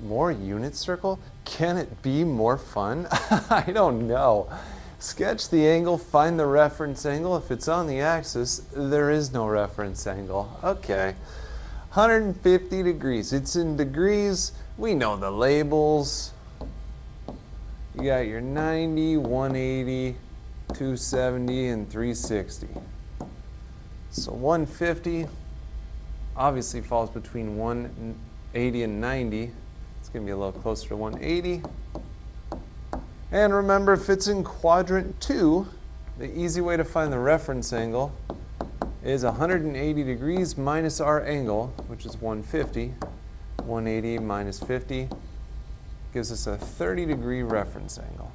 More unit circle? Can it be more fun? I don't know. Sketch the angle, find the reference angle. If it's on the axis, there is no reference angle. Okay. 150 degrees. It's in degrees. We know the labels. You got your 90, 180, 270, and 360. So 150 obviously falls between 180 and 90. It's going to be a little closer to 180. And remember, if it's in quadrant 2, the easy way to find the reference angle is 180 degrees minus our angle, which is 150. 180 minus 50 gives us a 30-degree reference angle.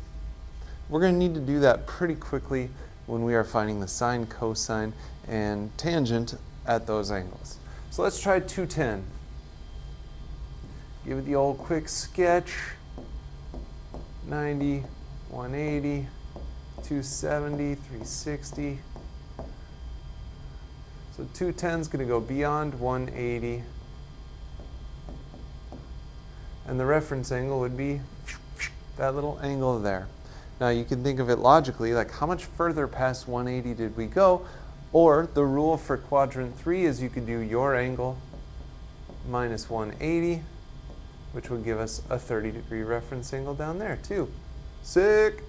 We're going to need to do that pretty quickly when we are finding the sine, cosine, and tangent at those angles. So let's try 210. Give it the old quick sketch. 90, 180, 270, 360. So 210 is going to go beyond 180. And the reference angle would be that little angle there. Now you can think of it logically, like how much further past 180 did we go? Or the rule for quadrant 3 is you could do your angle minus 180, which would give us a 30-degree reference angle down there too. Sick!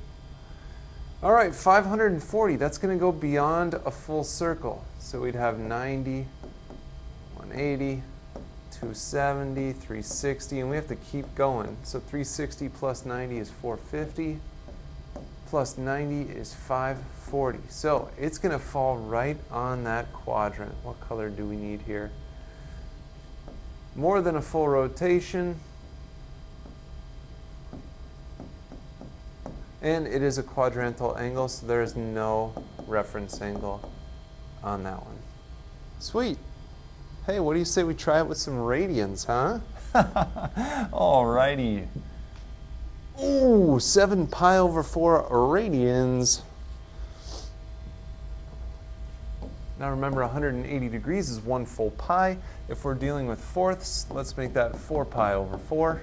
All right, 540, that's going to go beyond a full circle. So we'd have 90, 180, 270, 360, and we have to keep going. So 360 plus 90 is 450, plus 90 is 540. So it's going to fall right on that quadrant. What color do we need here? More than a full rotation. And it is a quadrantal angle, so there is no reference angle on that one. Sweet. Hey, what do you say we try it with some radians, huh? Alrighty. Ooh, 7 pi over 4 radians. Now remember, 180 degrees is 1 full pi. If we're dealing with fourths, let's make that 4 pi over 4.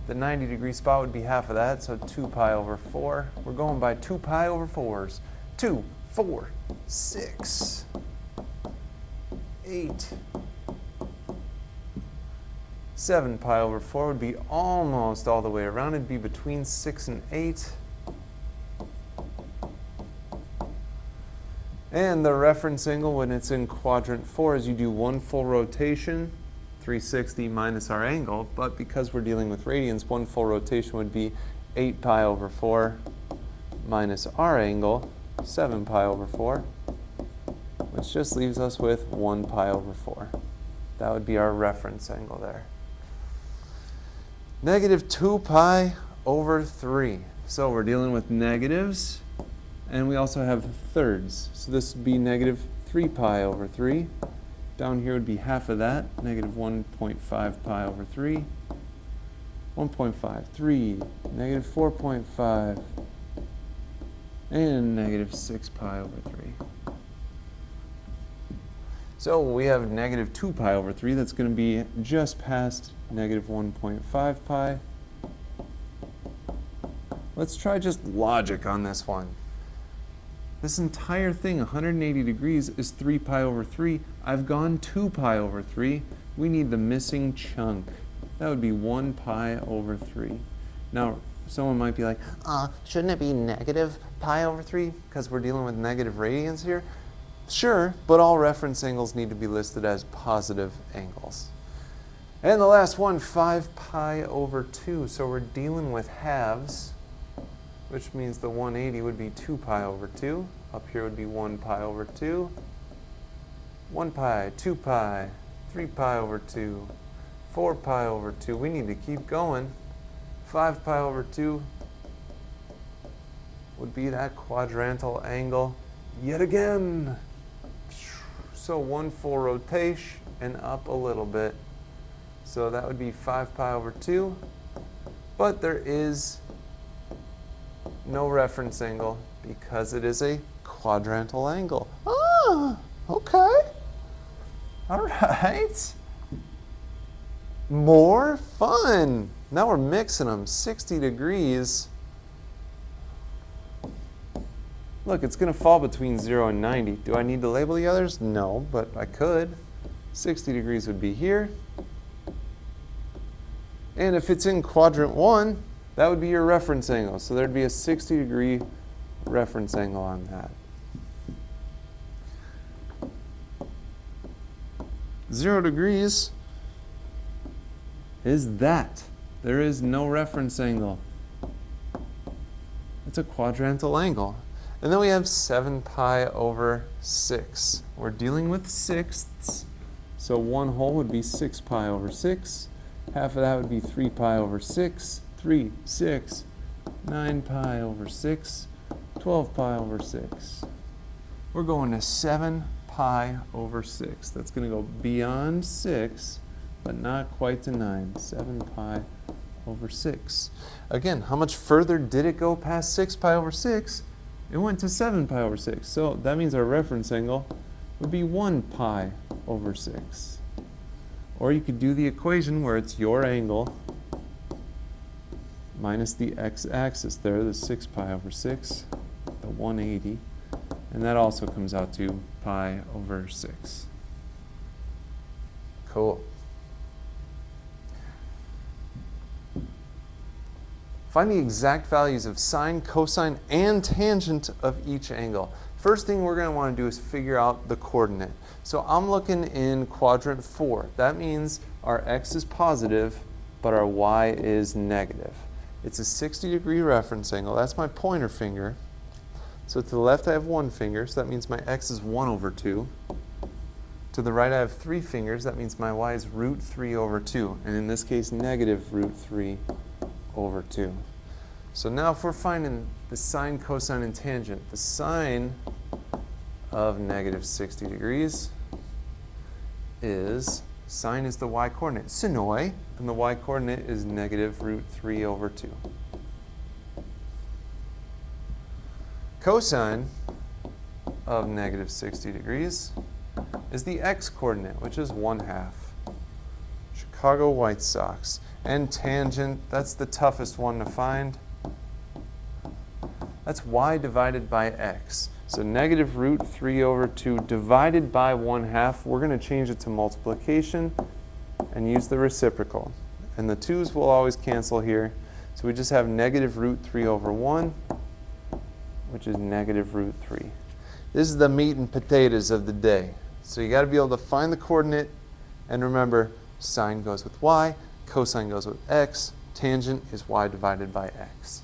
The 90-degree spot would be half of that, so 2 pi over 4. We're going by 2 pi over 4s. 2, 4, 6, 8. 7 pi over 4 would be almost all the way around. It'd be between 6 and 8. And the reference angle when it's in quadrant 4 is you do 1 full rotation, 360 minus our angle, but because we're dealing with radians, 1 full rotation would be 8 pi over 4 minus our angle, 7 pi over 4, which just leaves us with 1 pi over 4. That would be our reference angle there. Negative 2 pi over 3. So we're dealing with negatives, and we also have thirds. So this would be negative 3 pi over 3. Down here would be half of that, negative 1.5 pi over 3. 1.5, 3, negative 4.5, and negative 6 pi over 3. So we have negative 2 pi over 3. That's going to be just past negative 1.5 pi. Let's try just logic on this one. This entire thing, 180 degrees, is 3 pi over 3. I've gone 2 pi over 3. We need the missing chunk. That would be 1 pi over 3. Now, someone might be like, shouldn't it be negative pi over 3? Because we're dealing with negative radians here. Sure, but all reference angles need to be listed as positive angles. And the last one, 5 pi over 2. So we're dealing with halves, which means the 180 would be 2 pi over 2. Up here would be 1 pi over 2. 1 pi, 2 pi, 3 pi over 2, 4 pi over 2. We need to keep going. 5 pi over 2 would be that quadrantal angle yet again. So 1 full rotation and up a little bit. So that would be 5 pi over 2. But there is no reference angle because it is a quadrantal angle. Ah, okay. All right. More fun. Now we're mixing them. 60 degrees. Look, it's going to fall between 0 and 90. Do I need to label the others? No, but I could. 60 degrees would be here. And if it's in quadrant 1, that would be your reference angle. So there'd be a 60-degree reference angle on that. 0 degrees is that. There is no reference angle. It's a quadrantal angle. And then we have 7 pi over 6. We're dealing with sixths. So 1 whole would be 6 pi over 6. Half of that would be 3 pi over 6. 3, 6, 9 pi over 6, 12 pi over 6. We're going to 7 pi over 6. That's going to go beyond 6, but not quite to 9. 7 pi over 6. Again, how much further did it go past 6 pi over 6? It went to 7 pi over 6. So that means our reference angle would be 1 pi over 6. Or you could do the equation where it's your angle minus the x-axis there, the 6 pi over 6, the 180. And that also comes out to pi over 6. Cool. Find the exact values of sine, cosine, and tangent of each angle. First thing we're going to want to do is figure out the coordinate. So I'm looking in quadrant 4. That means our x is positive, but our y is negative. It's a 60-degree reference angle. That's my pointer finger. So to the left I have 1 finger, so that means my x is 1 over 2. To the right I have 3 fingers, that means my y is root 3 over 2. And in this case, negative root 3 over 2. So now if we're finding the sine, cosine, and tangent, the sine of negative 60 degrees is, sine is the y-coordinate, sinoi, and the y-coordinate is negative root 3 over 2. Cosine of negative 60 degrees is the x-coordinate, which is 1/2. Chicago White Sox. And tangent, that's the toughest one to find. That's y divided by x. So negative root 3 over 2 divided by 1/2. We're going to change it to multiplication and use the reciprocal. And the 2's will always cancel here. So we just have negative root 3 over 1, which is negative root 3. This is the meat and potatoes of the day. So you got to be able to find the coordinate. And remember, sine goes with y, cosine goes with x, tangent is y divided by x.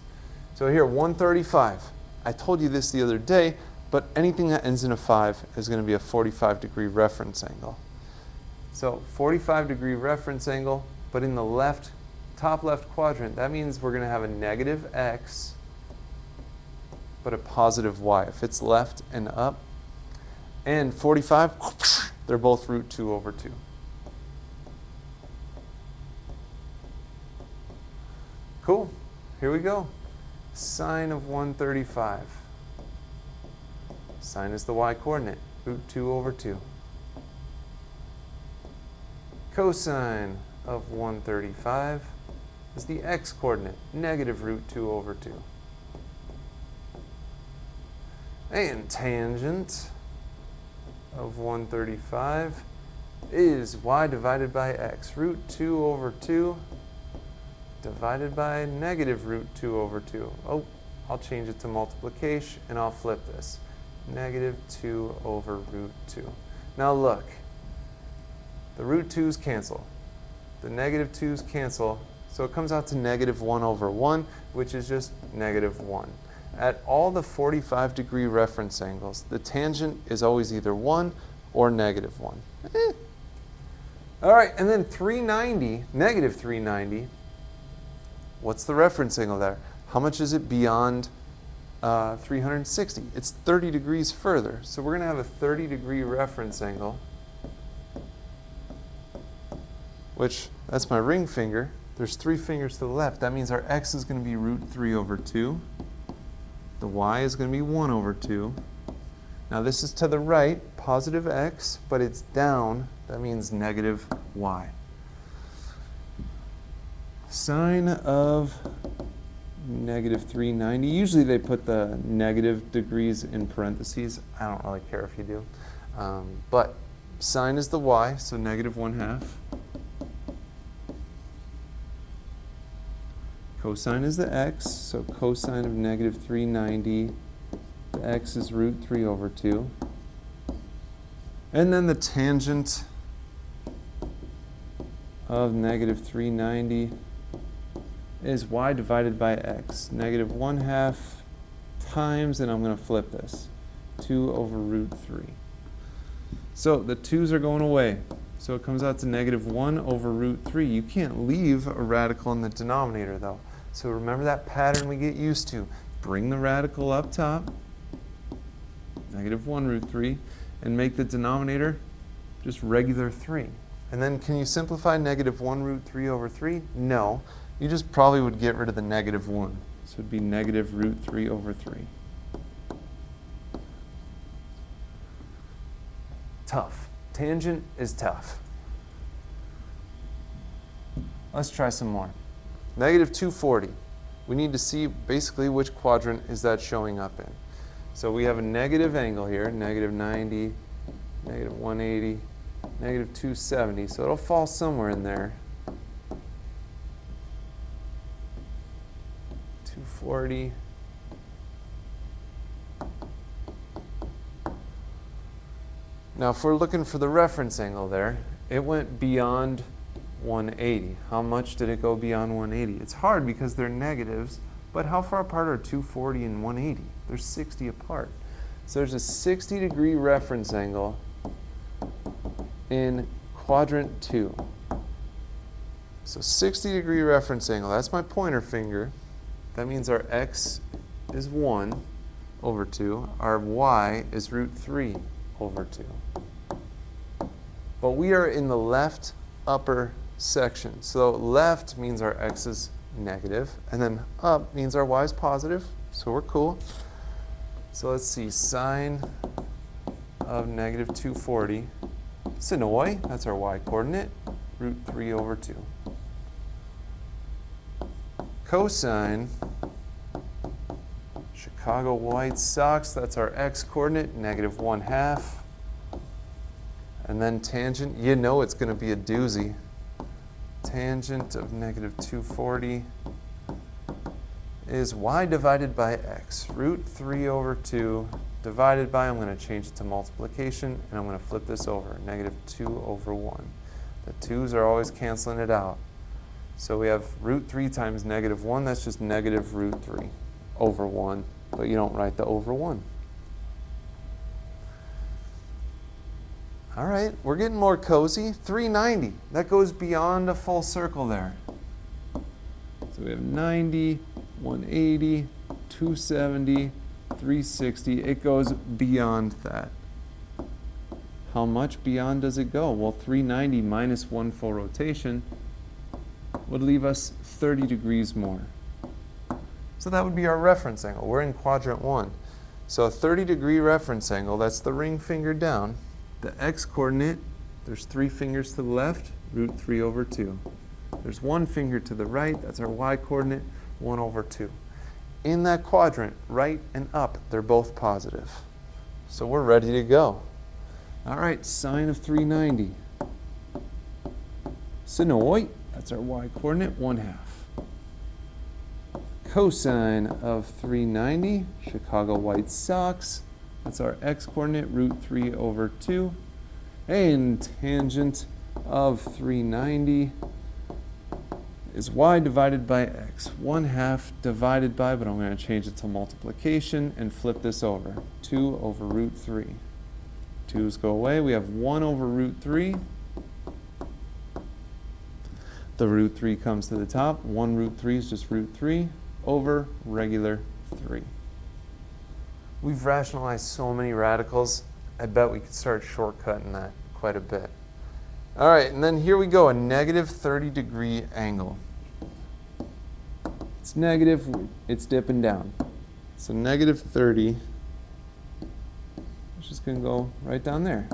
So here, 135. I told you this the other day, but anything that ends in a 5 is going to be a 45-degree reference angle. So 45-degree reference angle, but in the top left quadrant, that means we're going to have a negative x, but a positive y. If it's left and up, and 45, they're both root 2 over 2. Cool. Here we go. Sine of 135. Sine is the y-coordinate, root 2 over 2. Cosine of 135 is the x-coordinate, negative root 2 over 2. And tangent of 135 is y divided by x, root 2 over 2 divided by negative root 2 over 2. Oh, I'll change it to multiplication and I'll flip this. Negative 2 over root 2. Now look, the root 2's cancel. The negative 2's cancel, so it comes out to negative 1 over 1, which is just negative 1. At all the 45-degree reference angles, the tangent is always either 1 or negative 1. All right, and then 390, negative 390, what's the reference angle there? How much is it beyond 360? It's 30 degrees further. So we're going to have a 30-degree reference angle, which, that's my ring finger. There's 3 fingers to the left. That means our x is going to be root 3 over 2. The y is going to be 1 over 2. Now this is to the right, positive x, but it's down. That means negative y. Sine of negative 390. Usually they put the negative degrees in parentheses. I don't really care if you do. But sine is the y, so negative 1/2. Cosine is the x, so cosine of negative 390. The x is root 3 over 2. And then the tangent of negative 390 is y divided by x. Negative 1/2 times, and I'm going to flip this, 2 over root 3. So the 2's are going away. So it comes out to negative 1 over root 3. You can't leave a radical in the denominator, though. So remember that pattern we get used to. Bring the radical up top, negative 1 root 3, and make the denominator just regular 3. And then can you simplify negative 1 root 3 over 3? No. You just probably would get rid of the negative 1. So it would be negative root 3 over 3. Tough. Tangent is tough. Let's try some more. Negative 240. We need to see basically which quadrant is that showing up in. So we have a negative angle here, negative 90, negative 180, negative 270. So it'll fall somewhere in there. 240. Now if we're looking for the reference angle there, it went beyond 180. How much did it go beyond 180? It's hard because they're negatives, but how far apart are 240 and 180? They're 60 apart. So there's a 60-degree reference angle in quadrant 2. So 60-degree reference angle, that's my pointer finger. That means our x is 1 over 2. Our y is root 3 over 2. But we are in the left upper section. So left means our x is negative, and then up means our y is positive. So we're cool. So let's see, sine of negative 240. Sinoy, that's our y coordinate, root 3 over 2. Cosine, Chicago White Sox, that's our x coordinate, negative 1/2. And then tangent, you know it's going to be a doozy. Tangent of negative 240 is y divided by x. Root 3 over 2 divided by, I'm going to change it to multiplication, and I'm going to flip this over, negative 2 over 1. The 2's are always canceling it out. So we have root 3 times negative 1, that's just negative root 3 over 1, but you don't write the over 1. All right, we're getting more cozy. 390, that goes beyond a full circle there. So we have 90, 180, 270, 360. It goes beyond that. How much beyond does it go? Well, 390 minus 1 full rotation would leave us 30 degrees more. So that would be our reference angle. We're in quadrant 1. So a 30-degree reference angle, that's the ring finger down. The x-coordinate, there's 3 fingers to the left, root 3 over 2. There's 1 finger to the right, that's our y-coordinate, 1 over 2. In that quadrant, right and up, they're both positive. So we're ready to go. All right, sine of 390. Sinoy, that's our y-coordinate, 1/2. Cosine of 390, Chicago White Sox. That's our x-coordinate, root 3 over 2. And tangent of 390 is y divided by x. 1/2 divided by, but I'm going to change it to multiplication and flip this over. 2 over root 3. 2's go away. We have 1 over root 3. The root 3 comes to the top. 1 root 3 is just root 3 over regular 3. We've rationalized so many radicals, I bet we could start shortcutting that quite a bit. All right, and then here we go, a negative 30-degree angle. It's negative, it's dipping down. So negative 30, it's just going to go right down there.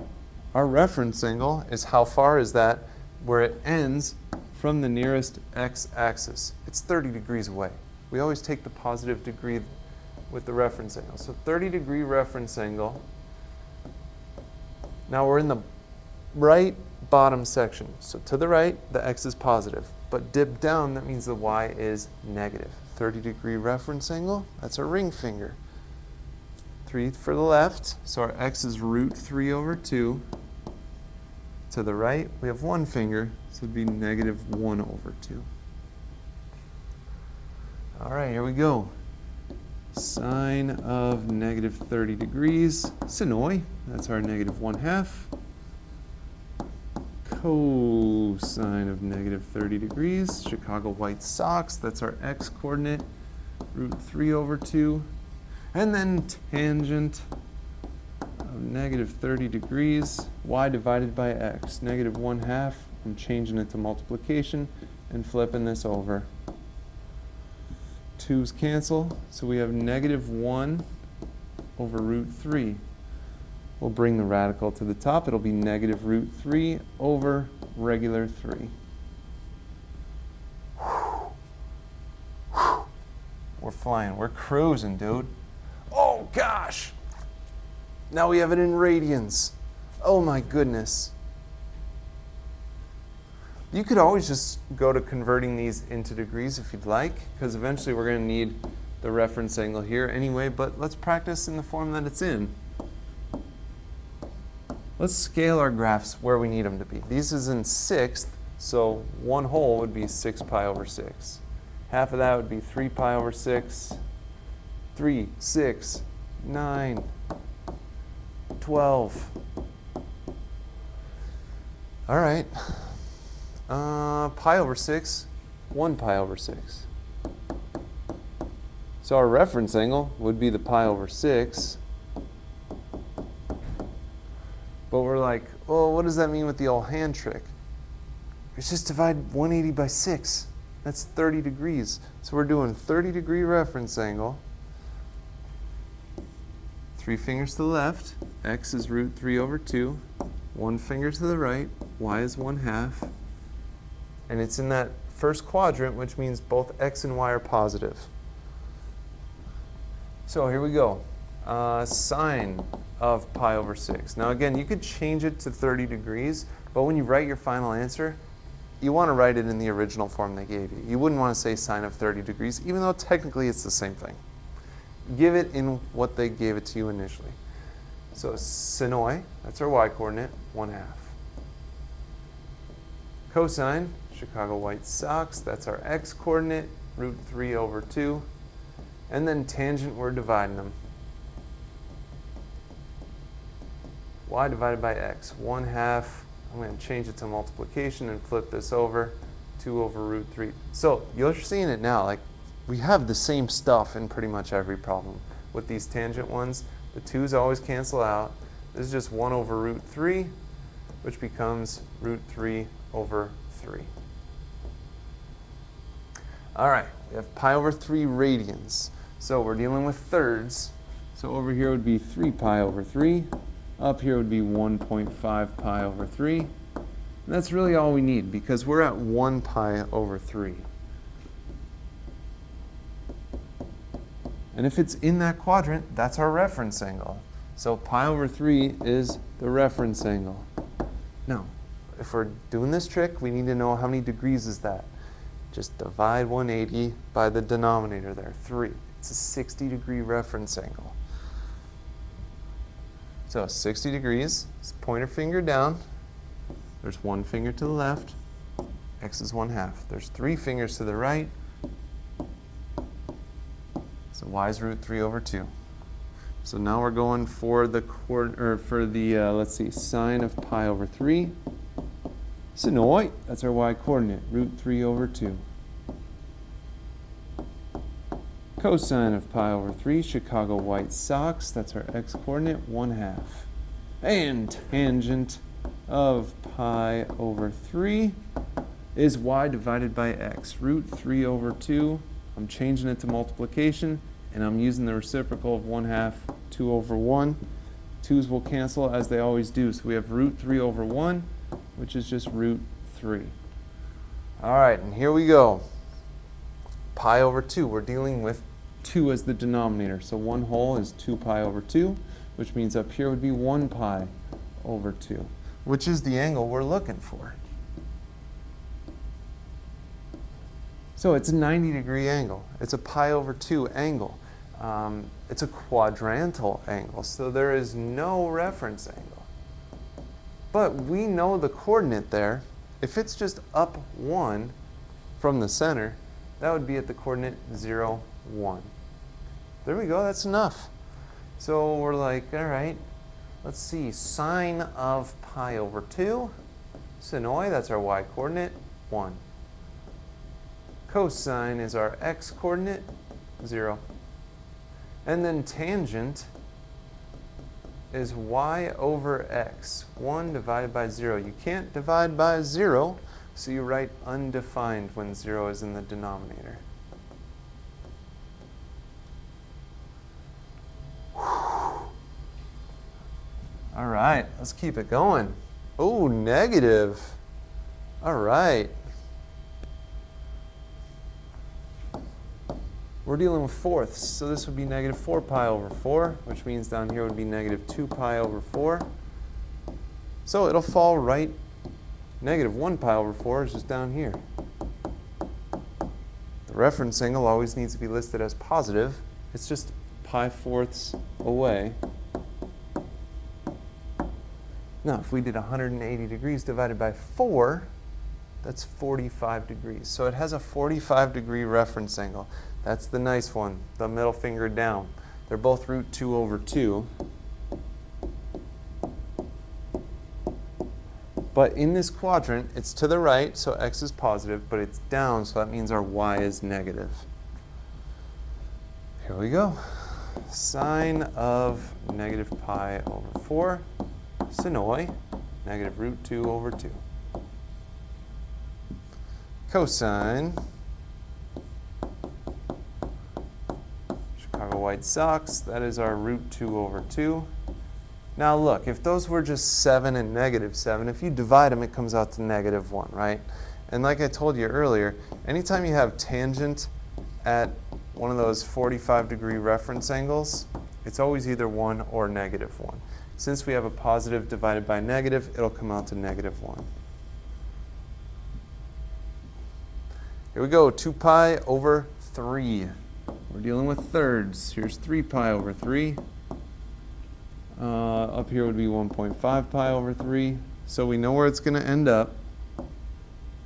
Our reference angle is how far is that where it ends from the nearest x-axis. It's 30 degrees away. We always take the positive degree with the reference angle. So 30-degree reference angle. Now we're in the right bottom section. So to the right, the x is positive. But dip down, that means the y is negative. 30-degree reference angle, that's our ring finger. 3 for the left, so our x is root 3 over 2. To the right, we have 1 finger, so it'd be negative 1 over 2. All right, here we go. Sine of negative 30 degrees, Sinoy, that's our negative 1/2. Cosine of negative 30 degrees, Chicago White Sox, that's our x-coordinate, root 3 over 2. And then tangent of negative 30 degrees, y divided by x, negative 1/2. I'm changing it to multiplication and flipping this over. 2's cancel, so we have negative 1 over root 3. We'll bring the radical to the top. It'll be negative root 3 over regular 3. We're flying. We're cruising, dude. Oh, gosh. Now we have it in radians. Oh, my goodness. You could always just go to converting these into degrees if you'd like, because eventually we're going to need the reference angle here anyway, but let's practice in the form that it's in. Let's scale our graphs where we need them to be. This is in 1/6, so 1 whole would be 6 pi over 6. Half of that would be 3 pi over 6, 3, 6, 9, 12. All right. Pi over 6, 1 pi over 6. So our reference angle would be the pi over 6. But we're like, oh, what does that mean with the old hand trick? It's just divide 180 by 6. That's 30 degrees. So we're doing 30-degree reference angle. 3 fingers to the left. X is root 3 over 2. 1 finger to the right. Y is 1/2. And it's in that first quadrant, which means both x and y are positive. So here we go. Sine of pi over 6. Now again, you could change it to 30 degrees, but when you write your final answer, you want to write it in the original form they gave you. You wouldn't want to say sine of 30 degrees, even though technically it's the same thing. Give it in what they gave it to you initially. So Sinoy, that's our y-coordinate, 1/2. Cosine, Chicago White Sox, that's our x-coordinate, root 3 over 2. And then tangent, we're dividing them. Y divided by x, 1/2. I'm going to change it to multiplication and flip this over, 2 over root 3. So you're seeing it now, like we have the same stuff in pretty much every problem. With these tangent ones, the 2's always cancel out. This is just 1 over root 3, which becomes root 3 over 3. All right, we have pi over 3 radians. So we're dealing with thirds. So over here would be 3 pi over 3. Up here would be 1.5 pi over 3. And that's really all we need because we're at 1 pi over 3. And if it's in that quadrant, that's our reference angle. So pi over 3 is the reference angle. Now, if we're doing this trick, we need to know how many degrees is that. Just divide 180 by the denominator there, 3. It's a 60-degree reference angle. So 60 degrees, pointer finger down. There's 1 finger to the left. X is 1/2. There's 3 fingers to the right. So y is root 3 over 2. So now we're going for the let's see, sine of pi over 3. Sinoy, that's our y-coordinate, root 3 over 2. Cosine of pi over 3, Chicago White Sox, that's our x-coordinate, 1/2. And tangent of pi over 3 is y divided by x, root 3 over 2. I'm changing it to multiplication, and I'm using the reciprocal of 1/2, 2 over 1. 2's will cancel as they always do, so we have root 3 over 1, which is just root 3. All right, and here we go. Pi over 2. We're dealing with 2 as the denominator. So 1 whole is 2 pi over 2, which means up here would be 1 pi over 2, which is the angle we're looking for. So it's a 90-degree angle. It's a pi over 2 angle. It's a quadrantal angle, so there is no reference angle. But we know the coordinate there. If it's just up 1 from the center, that would be at the coordinate 0, 1. There we go, that's enough. So we're like, all right, let's see, sine of pi over 2, sinoi, that's our y-coordinate, 1. Cosine is our x-coordinate, 0. And then tangent is y over x, 1 divided by 0. You can't divide by 0, so you write undefined when 0 is in the denominator. All right, let's keep it going. Oh, negative. All right. We're dealing with fourths, so this would be negative 4 pi over 4, which means down here would be negative 2 pi over 4. So it'll fall right. Negative 1 pi over 4 is just down here. The reference angle always needs to be listed as positive. It's just pi fourths away. Now, if we did 180 degrees divided by 4, that's 45 degrees. So it has a 45-degree reference angle. That's the nice one, the middle finger down. They're both root 2 over 2. But in this quadrant, it's to the right, so x is positive, but it's down, so that means our y is negative. Here we go. Sine of negative pi over 4, sinoi, negative root 2 over 2. Cosine, Chicago White Sox, that is our root 2 over 2. Now look, if those were just 7 and negative 7, if you divide them, it comes out to negative 1, right? And like I told you earlier, anytime you have tangent at one of those 45-degree reference angles, it's always either 1 or negative 1. Since we have a positive divided by negative, it'll come out to negative 1. Here we go, 2 pi over 3. We're dealing with thirds. Here's 3 pi over 3. Up here would be 1.5 pi over 3. So we know where it's going to end up.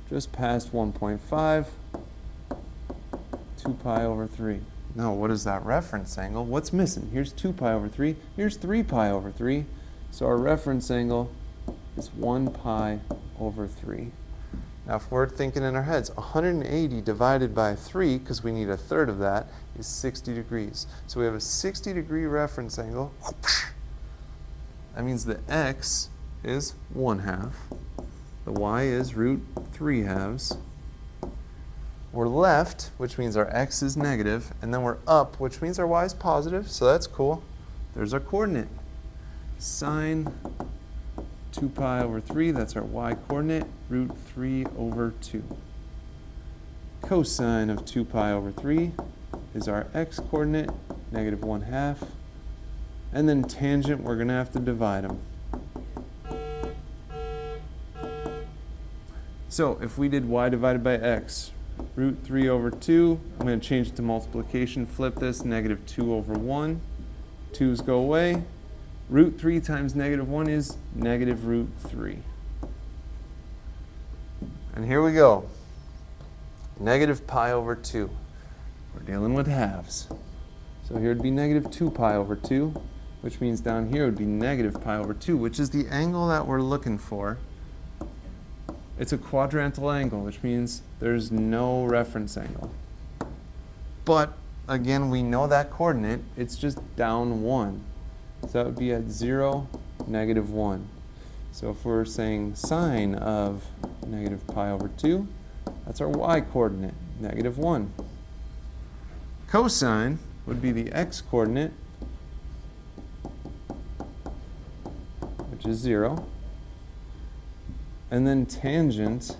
Just past 1.5, 2 pi over 3. Now, what is that reference angle? What's missing? Here's 2 pi over 3. Here's 3 pi over 3. So our reference angle is 1 pi over 3. Now, if we're thinking in our heads, 180 divided by 3, because we need a third of that, is 60 degrees. So we have a 60-degree reference angle. That means the x is 1/2. The y is root 3/2. We're left, which means our x is negative, and then we're up, which means our y is positive, so that's cool. There's our coordinate. Sine 2 pi over 3, that's our y-coordinate, root 3 over 2. Cosine of 2 pi over 3 is our x-coordinate, negative 1/2. And then tangent, we're going to have to divide them. So if we did y divided by x, root 3 over 2, I'm going to change it to multiplication, flip this, negative 2 over 1. 2's go away. Root 3 times negative 1 is negative root 3. And here we go. Negative pi over 2. We're dealing with halves. So here would be negative 2 pi over 2, which means down here would be negative pi over 2, which is the angle that we're looking for. It's a quadrantal angle, which means there's no reference angle. But again, we know that coordinate. It's just down 1. So that would be at 0, negative 1. So if we're saying sine of negative pi over 2, that's our y-coordinate, negative 1. Cosine would be the x-coordinate, which is 0. And then tangent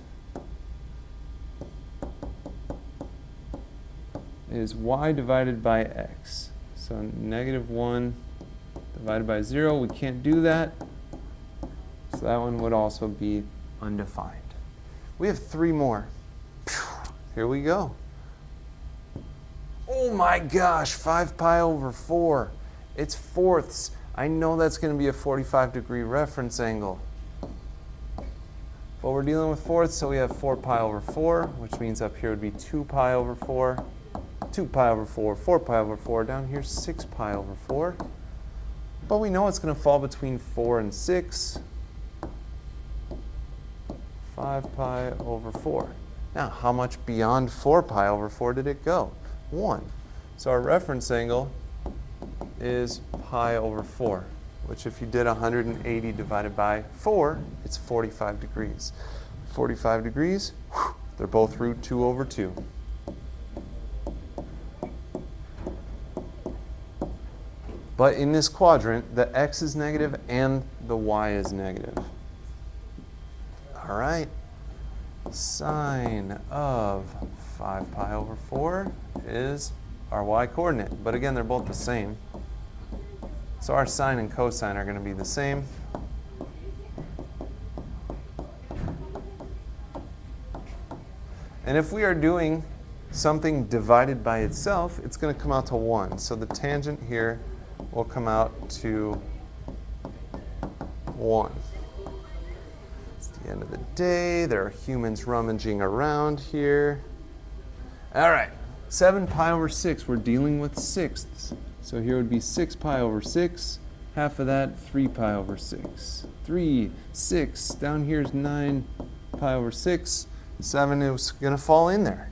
is y divided by x. So negative 1 divided by 0, we can't do that. So that one would also be undefined. We have 3 more. Here we go. Oh my gosh, 5 pi over 4. It's fourths. I know that's going to be a 45-degree reference angle. But we're dealing with fourths, so we have 4 pi over 4, which means up here would be 2 pi over 4, 2 pi over 4, 4 pi over 4. Down here, 6 pi over 4. But we know it's going to fall between 4 and 6. 5 pi over 4. Now, how much beyond 4 pi over 4 did it go? 1. So our reference angle is pi over 4, which if you did 180 divided by 4, it's 45 degrees. 45 degrees, they're both root 2 over 2. But in this quadrant, the x is negative and the y is negative. All right. Sine of 5 pi over 4 is our y coordinate. But again, they're both the same. So our sine and cosine are going to be the same. And if we are doing something divided by itself, it's going to come out to 1. So the tangent here will come out to 1. It's the end of the day. There are humans rummaging around here. All right, 7 pi over 6. We're dealing with sixths. So here would be 6 pi over 6. Half of that, 3 pi over 6. 3, 6. Down here is 9 pi over 6. 7 is going to fall in there.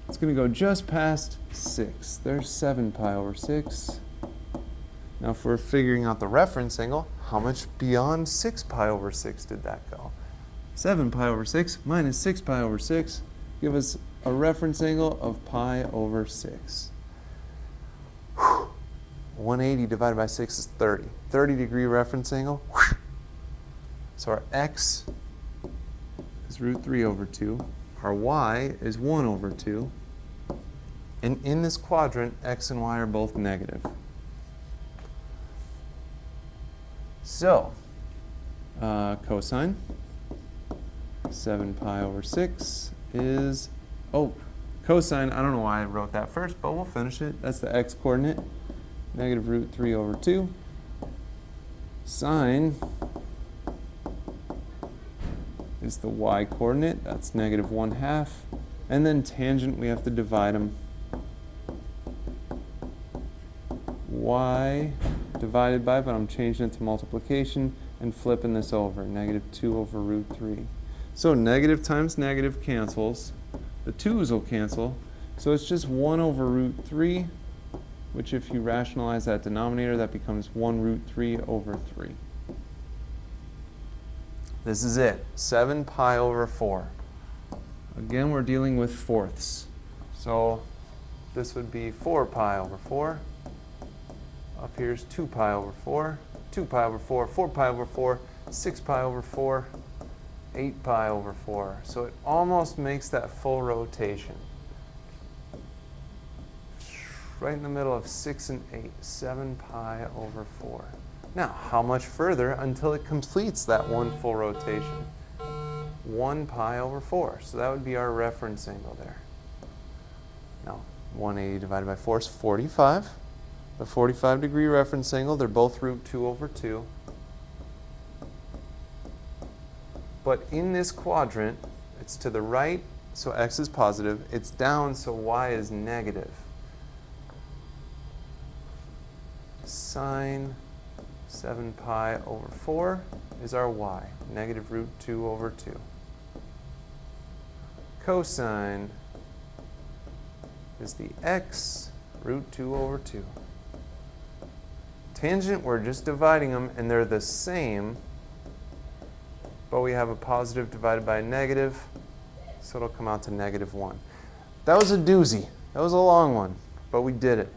It's going to go just past 6. There's 7 pi over 6. Now, if we're figuring out the reference angle, how much beyond 6 pi over 6 did that go? 7 pi over 6 minus 6 pi over 6 give us a reference angle of pi over 6. 180 divided by 6 is 30. 30-degree reference angle. So our x is root 3 over 2. Our y is 1 over 2. And in this quadrant, x and y are both negative. So, cosine 7 pi over 6 is, cosine, I don't know why I wrote that first, but we'll finish it. That's the x coordinate, negative root 3 over 2. Sine is the y coordinate, that's negative 1/2. And then tangent, we have to divide them. Y divided by, but I'm changing it to multiplication and flipping this over, negative 2 over root 3. So negative times negative cancels. The 2's will cancel. So it's just 1 over root 3, which if you rationalize that denominator, that becomes 1 root 3 over 3. This is it, 7 pi over 4. Again, we're dealing with fourths. So this would be 4 pi over 4. Up here's 2 pi over 4, 2 pi over 4, 4 pi over 4, 6 pi over 4, 8 pi over 4. So it almost makes that full rotation. Right in the middle of 6 and 8, 7 pi over 4. Now, how much further until it completes that one full rotation? 1 pi over 4. So that would be our reference angle there. Now, 180 divided by 4 is 45. The 45-degree reference angle, they're both root 2 over 2. But in this quadrant, it's to the right, so x is positive. It's down, so y is negative. Sine 7 pi over 4 is our y, negative root 2 over 2. Cosine is the x, root 2 over 2. Tangent, we're just dividing them, and they're the same, but we have a positive divided by a negative, so it'll come out to negative 1. That was a doozy. That was a long one, but we did it.